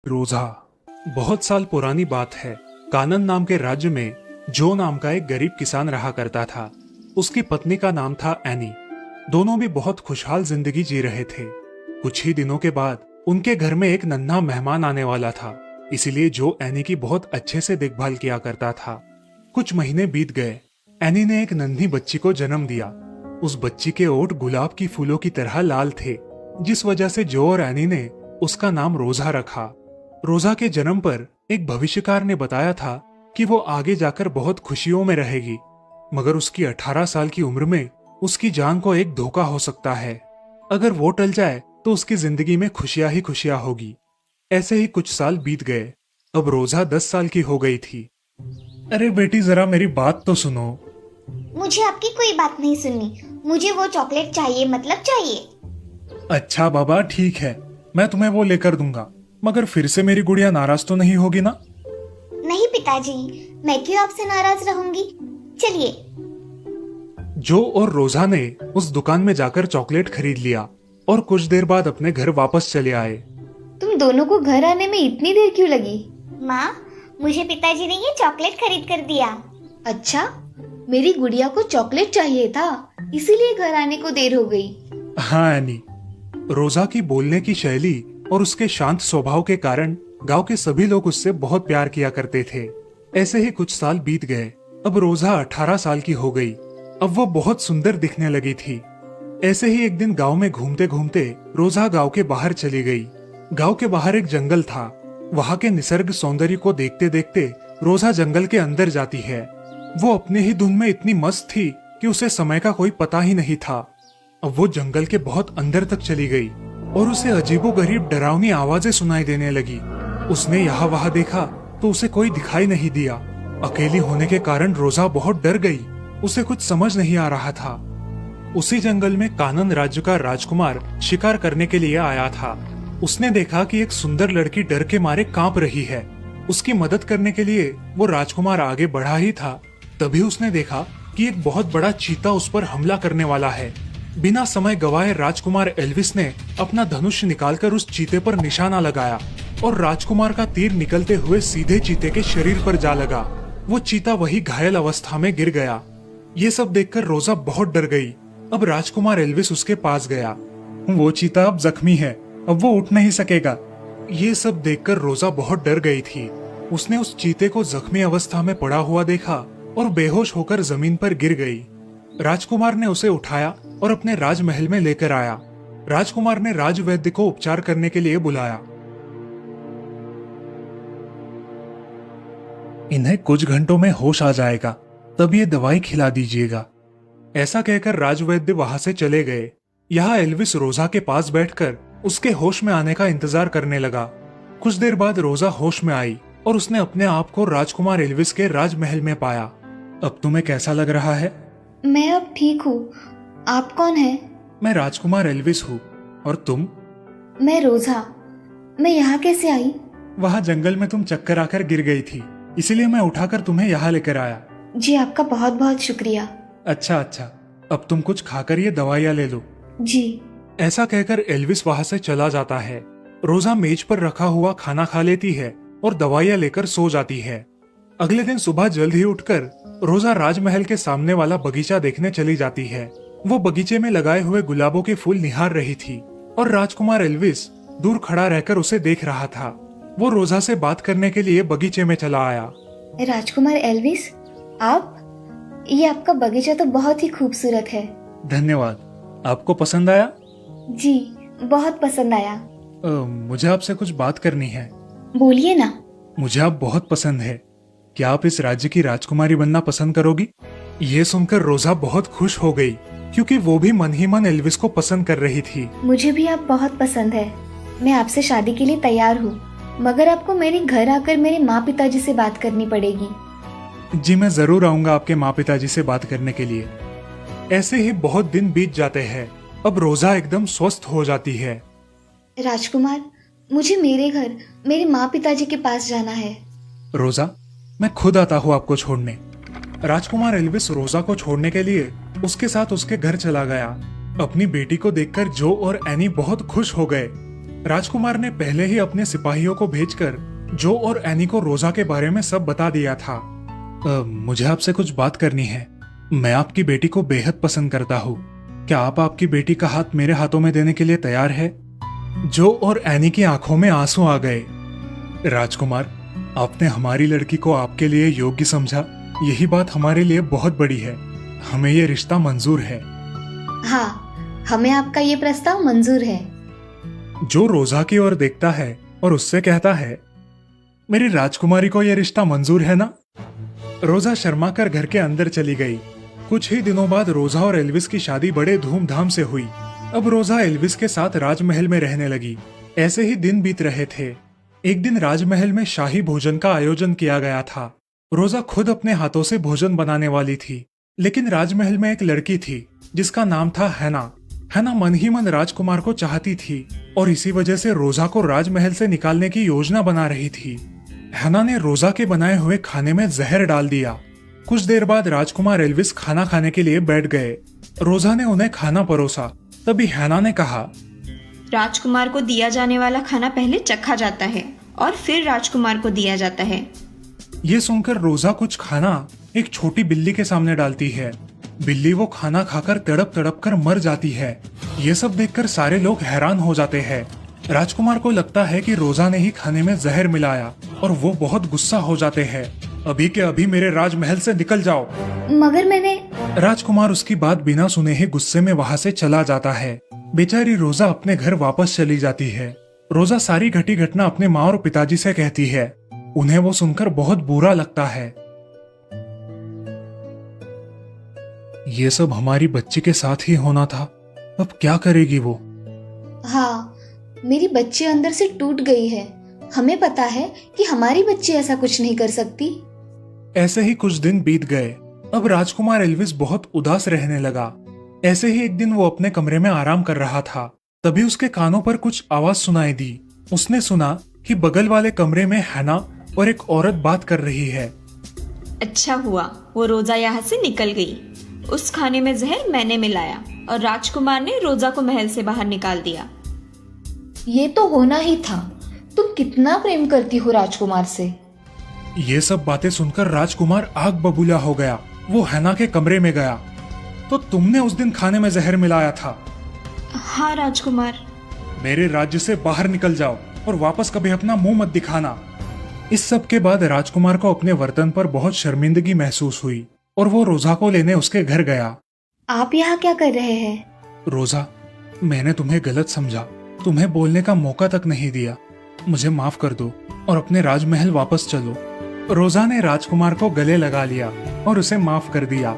रोजा। बहुत साल पुरानी बात है। कानन नाम के राज्य में जो नाम का एक गरीब किसान रहा करता था। उसकी पत्नी का नाम था एनी। दोनों भी बहुत खुशहाल जिंदगी जी रहे थे। कुछ ही दिनों के बाद उनके घर में एक नन्हा मेहमान आने वाला था, इसीलिए जो एनी की बहुत अच्छे से देखभाल किया करता था। कुछ महीने बीत गए। एनी ने एक नन्ही बच्ची को जन्म दिया। उस बच्ची के ओठ गुलाब की फूलों की तरह लाल थे, जिस वजह से जो और एनी ने उसका नाम रोजा रखा। रोजा के जन्म पर एक भविष्यकार ने बताया था कि वो आगे जाकर बहुत खुशियों में रहेगी, मगर उसकी 18 साल की उम्र में उसकी जान को एक धोखा हो सकता है। अगर वो टल जाए तो उसकी जिंदगी में खुशियां ही खुशियां होगी। ऐसे ही कुछ साल बीत गए। अब रोजा 10 साल की हो गई थी। अरे बेटी, जरा मेरी बात तो सुनो। मुझे आपकी कोई बात नहीं सुननी। मुझे वो चॉकलेट चाहिए, मतलब चाहिए। अच्छा बाबा, ठीक है, मैं तुम्हें वो लेकर दूंगा, मगर फिर से मेरी गुड़िया नाराज तो नहीं होगी ना? नहीं पिताजी, मैं क्यों आपसे नाराज रहूंगी। चलिए। जो और रोजा ने उस दुकान में जाकर चॉकलेट खरीद लिया और कुछ देर बाद अपने घर वापस चले आए। तुम दोनों को घर आने में इतनी देर क्यों लगी? माँ, मुझे पिताजी ने ये चॉकलेट खरीद कर दिया। अच्छा, मेरी गुड़िया को चॉकलेट चाहिए था, इसीलिए घर आने को देर हो गई। हाँ एनी, रोजा की बोलने की शैली और उसके शांत स्वभाव के कारण गांव के सभी लोग उससे बहुत प्यार किया करते थे। ऐसे ही कुछ साल बीत गए। अब रोजा 18 साल की हो गई। अब वो बहुत सुंदर दिखने लगी थी। ऐसे ही एक दिन गांव में घूमते घूमते रोजा गांव के बाहर चली गई। गांव के बाहर एक जंगल था। वहां के निसर्ग सौंदर्य को देखते देखते रोजा जंगल के अंदर जाती है। वो अपने ही धुन में इतनी मस्त थी कि उसे समय का कोई पता ही नहीं था। अब वो जंगल के बहुत अंदर तक चली गई और उसे अजीबोगरीब डरावनी आवाजें सुनाई देने लगी। उसने यहाँ वहाँ देखा तो उसे कोई दिखाई नहीं दिया। अकेली होने के कारण रोजा बहुत डर गई। उसे कुछ समझ नहीं आ रहा था। उसी जंगल में कानन राज्य का राजकुमार शिकार करने के लिए आया था। उसने देखा कि एक सुंदर लड़की डर के मारे कांप रही है। उसकी मदद करने के लिए वो राजकुमार आगे बढ़ा ही था, तभी उसने देखा कि एक बहुत बड़ा चीता उस पर हमला करने वाला है। बिना समय गवाए राजकुमार एल्विस ने अपना धनुष निकालकर उस चीते पर निशाना लगाया और राजकुमार का तीर निकलते हुए सीधे चीते के शरीर पर जा लगा। वो चीता वही घायल अवस्था में गिर गया। ये सब देखकर रोजा बहुत डर गई। अब राजकुमार एल्विस उसके पास गया। वो चीता अब जख्मी है, अब वो उठ नहीं सकेगा। ये सब देखकर रोजा बहुत डर गई थी। उसने उस चीते को जख्मी अवस्था में पड़ा हुआ देखा और बेहोश होकर जमीन पर गिर गई। राजकुमार ने उसे उठाया और अपने राजमहल में लेकर आया। राजकुमार ने राजवैद्य को उपचार करने के लिए बुलाया। इन्हें कुछ घंटों में होश आ जाएगा, तब ये दवाई खिला दीजिएगा। ऐसा कहकर राजवैद्य वहां से चले गए। यहाँ एल्विस रोजा के पास बैठकर उसके होश में आने का इंतजार करने लगा। कुछ देर बाद रोजा होश में आई और उसने अपने आप को राजकुमार एल्विस के राजमहल में पाया। अब तुम्हें कैसा लग रहा है? मैं अब ठीक हूँ। आप कौन हैं? मैं राजकुमार एल्विस हूँ। और तुम? मैं रोजा। मैं यहाँ कैसे आई? वहाँ जंगल में तुम चक्कर आकर गिर गई थी, इसीलिए मैं उठाकर तुम्हें यहाँ लेकर आया। जी, आपका बहुत बहुत शुक्रिया। अच्छा अच्छा, अब तुम कुछ खाकर ये दवाइयाँ ले लो। जी। ऐसा कहकर एल्विस वहाँ से चला जाता है। रोजा मेज पर रखा हुआ खाना खा लेती है और दवाइयाँ लेकर सो जाती है। अगले दिन सुबह जल्द ही उठकर रोजा राजमहल के सामने वाला बगीचा देखने चली जाती है। वो बगीचे में लगाए हुए गुलाबों के फूल निहार रही थी और राजकुमार एल्विस दूर खड़ा रहकर उसे देख रहा था। वो रोजा से बात करने के लिए बगीचे में चला आया। राजकुमार एल्विस, आप? ये आपका बगीचा तो बहुत ही खूबसूरत है। धन्यवाद। आपको पसंद आया? जी, बहुत पसंद आया। मुझे आपसे कुछ बात करनी है। बोलिए ना। मुझे आप बहुत पसंद है। क्या आप इस राज्य की राजकुमारी बनना पसंद करोगी? ये सुनकर रोजा बहुत खुश हो गई, क्योंकि वो भी मन ही मन एल्विस को पसंद कर रही थी। मुझे भी आप बहुत पसंद है। मैं आपसे शादी के लिए तैयार हूँ, मगर आपको मेरे घर आकर मेरे माँ पिताजी से बात करनी पड़ेगी। जी, मैं जरूर आऊंगा आपके माँ पिताजी से बात करने के लिए। ऐसे ही बहुत दिन बीत जाते हैं। अब रोजा एकदम स्वस्थ हो जाती है। राजकुमार, मुझे मेरे घर मेरे माँ पिताजी के पास जाना है। रोजा, मैं खुद आता हूँ आपको छोड़ने। राजकुमार एल्विस रोजा को छोड़ने के लिए उसके साथ उसके घर चला गया। अपनी बेटी को देखकर जो और एनी बहुत खुश हो गए। राजकुमार ने पहले ही अपने सिपाहियों को भेजकर जो और एनी को रोजा के बारे में सब बता दिया था। मुझे आपसे कुछ बात करनी है। मैं आपकी बेटी को बेहद पसंद करता हूँ। क्या आप आपकी बेटी का हाथ मेरे हाथों में देने के लिए तैयार है? जो और एनी की आंखों में आंसू आ गए। राजकुमार, आपने हमारी लड़की को आपके लिए योग्य समझा, यही बात हमारे लिए बहुत बड़ी है। हमें ये रिश्ता मंजूर है। हाँ, हमें आपका ये प्रस्ताव मंजूर है। जो रोजा की ओर देखता है और उससे कहता है, मेरी राजकुमारी को यह रिश्ता मंजूर है ना? रोजा शर्मा कर घर के अंदर चली गई। कुछ ही दिनों बाद रोजा और एल्विस की शादी बड़े धूमधाम से हुई। अब रोजा एल्विस के साथ राजमहल में रहने लगी। ऐसे ही दिन बीत रहे थे। एक दिन राजमहल में शाही भोजन का आयोजन किया गया था। रोजा खुद अपने हाथों से भोजन बनाने वाली थी, लेकिन राजमहल में एक लड़की थी जिसका नाम था हैना। हैना मन ही मन राजकुमार को चाहती थी और इसी वजह से रोजा को राजमहल से निकालने की योजना बना रही थी। हैना ने रोजा के बनाए हुए खाने में जहर डाल दिया। कुछ देर बाद राजकुमार एल्विस खाना खाने के लिए बैठ गए। रोजा ने उन्हें खाना परोसा। तभी हैना ने कहा, राजकुमार को दिया जाने वाला खाना पहले चखा जाता है और फिर राजकुमार को दिया जाता है। ये सुनकर रोजा कुछ खाना एक छोटी बिल्ली के सामने डालती है। बिल्ली वो खाना खाकर तड़प तड़प कर मर जाती है। ये सब देखकर सारे लोग हैरान हो जाते हैं। राजकुमार को लगता है कि रोजा ने ही खाने में जहर मिलाया और वो बहुत गुस्सा हो जाते हैं। अभी के अभी मेरे राजमहल से निकल जाओ। मगर मैंने राजकुमार उसकी बात बिना सुने ही गुस्से में वहाँ से चला जाता है। बेचारी रोजा अपने घर वापस चली जाती है। रोजा सारी घटी घटना अपने माँ और पिताजी से कहती है। उन्हें वो सुनकर बहुत बुरा लगता है। ये सब हमारी बच्ची के साथ ही होना था। अब क्या करेगी वो? हाँ, मेरी बच्ची अंदर से टूट गई है। हमें पता है कि हमारी बच्ची ऐसा कुछ नहीं कर सकती। ऐसे ही कुछ दिन बीत गए। अब राजकुमार एल्विस बहुत उदास रहने लगा। ऐसे ही एक दिन वो अपने कमरे में आराम कर रहा था। तभी उसके कानों पर कुछ आवाज सुनाई दी। उसने सुना कि बगल वाले कमरे में हैना और एक औरत बात कर रही है। अच्छा हुआ वो रोजा यहाँ से निकल गई। उस खाने में जहर मैंने मिलाया और राजकुमार ने रोजा को महल से बाहर निकाल दिया। ये तो होना ही था। तुम कितना प्रेम करती हो राजकुमार से। ये सब बातें सुनकर राजकुमार आग बबूला हो गया। वो हैना के कमरे में गया। तो तुमने उस दिन खाने में जहर मिलाया था? हाँ राजकुमार। मेरे राज्य से बाहर निकल जाओ और वापस कभी अपना मुंह मत दिखाना। इस सब के बाद राजकुमार को अपने वर्तन पर बहुत शर्मिंदगी महसूस हुई और वो रोजा को लेने उसके घर गया। आप यहाँ क्या कर रहे हैं? रोजा, मैंने तुम्हें गलत समझा, तुम्हें बोलने का मौका तक नहीं दिया। मुझे माफ कर दो और अपने राजमहल वापस चलो। रोजा ने राजकुमार को गले लगा लिया और उसे माफ कर दिया।